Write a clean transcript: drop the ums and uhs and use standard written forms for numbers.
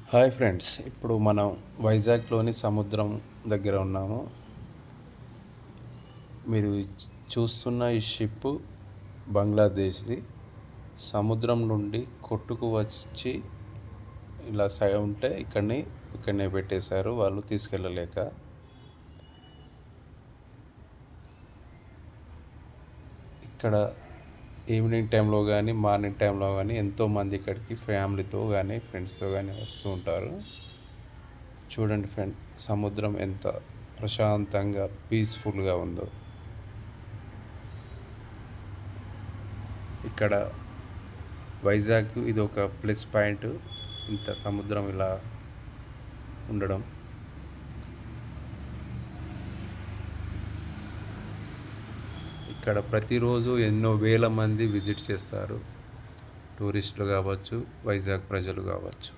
Hi friends, ఇప్పుడు మనం వైజాగ్లోని సముద్రం దగ్గర ఉన్నాము. మీరు చూస్తున్న ఈ షిప్ బంగ్లాదేశ్ది. సముద్రం నుండి కొట్టుకు వచ్చి ఇలా ఉంటే ఇక్కడనే పెట్టేశారు వాళ్ళు తీసుకెళ్ళలేక. ఇక్కడ ఈవినింగ్ టైంలో కానీ మార్నింగ్ టైంలో కానీ ఎంతోమంది ఇక్కడికి ఫ్యామిలీతో కానీ ఫ్రెండ్స్తో కానీ వస్తూ ఉంటారు. చూడండి ఫ్రెండ్, సముద్రం ఎంత ప్రశాంతంగా పీస్ఫుల్గా ఉందో. ఇక్కడ వైజాగ్ ఇది ఒక ప్లస్ పాయింట్, ఇంత సముద్రం ఇలా ఉండడం. ఇక్కడ ప్రతిరోజు ఎన్నో వేల మంది విజిట్ చేస్తారు, టూరిస్టులు కావచ్చు, వైజాగ్ ప్రజలు కావచ్చు.